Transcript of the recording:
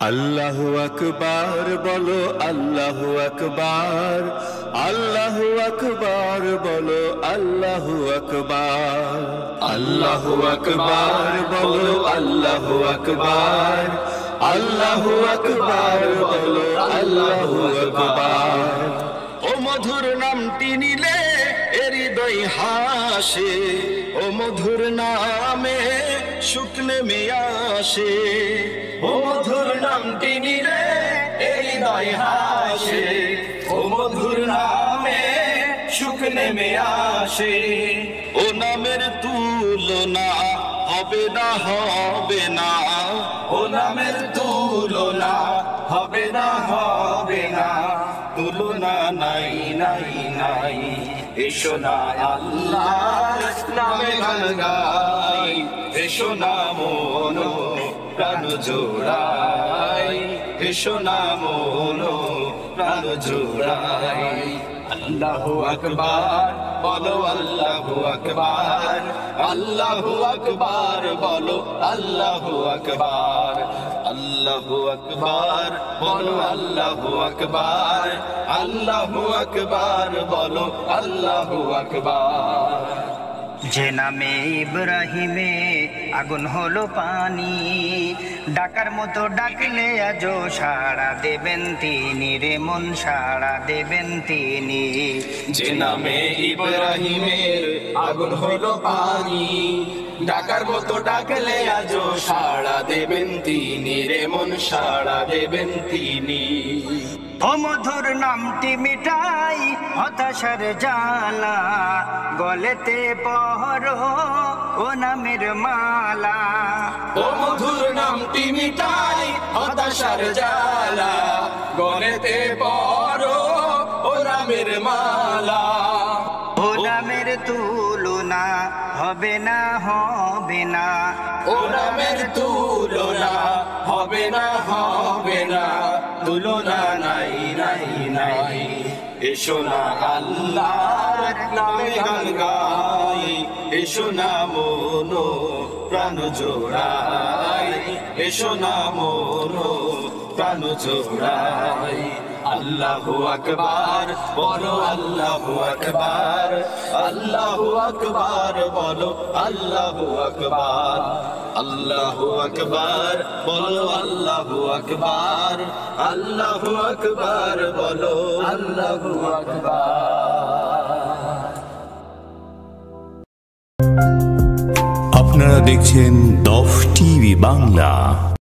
আল্লাহু আকবার বলো, আল্লাহু আকবার, আল্লাহু আকবার বলো, আল্লাহু আকবার, আল্লাহু আকবার বলো, আল্লাহু আকবার, আল্লাহু আকবার বলো, আল্লাহু আকবার। ও মধুর নামটি নিলে হৃদয় হাসে, ও মধুর নামে সুখ নেমে আসে, ও মধুর নামটি নিলে হৃদয় হাসে, ও মধুর নামে সুখ নেমে আসে। ও নামের তুলনা হবে না, হবে না, ও নামের তুলনা হবে না, হবে না, তুলনা নাই নাই নাই। এসো না আল্লাহর নামে গান গাই, এসো না মন প্রাণ জোড়াই, এসো না মন প্রাণ জোড়াই। আল্লাহু আকবার বলো, আল্লাহু আকবার, আল্লাহু আকবার বলো, আল্লাহু আকবার, আল্লাহু আকবার বলো, আল্লাহু আকবার, আল্লাহু আকবার বলো, আল্লাহু আকবার। যে নামে ইব্রাহিমে আগুন হলো পানি, ডাকার মতো ডাকলে আজও সাড়া দেবেন তিনি রে মন, সাড়া দেবেন তিনি। যে নামে ইব্রাহিমের আগুন হলো পানি, ডাকার মতো ডাকলে আজও সাড়া দেবেন তিনি রে মন, সাড়া দেবেন তিনি। ও মধুর নামটি মিটাই হতাশার জ্বালা, গলেতে পহরো ও নামের মালা। ও মধুর নামটি মিটাই হতাশার জ্বালা, গলেতে পরো ও নামের মালা। ও নামের তুলনা হবে না, হবে না, ও নামের তুলনা হবে না, হবে না, তুলনা নাই নাই নাই। এসো না আল্লাহর নামে গান গাই, এসো না মন প্রাণ জোড়াই, এসো না মন প্রাণ জোড়াই। আল্লাহু আকবার বলো, আল্লাহু আকবার, আল্লাহু আকবার বলো, আল্লাহু আকবার, আল্লাহু আকবার বলো, আল্লাহু আকবার, আল্লাহু আকবার বলো, আল্লাহু আকবার। আপনারা দেখছেন 10 টিভি বাংলা।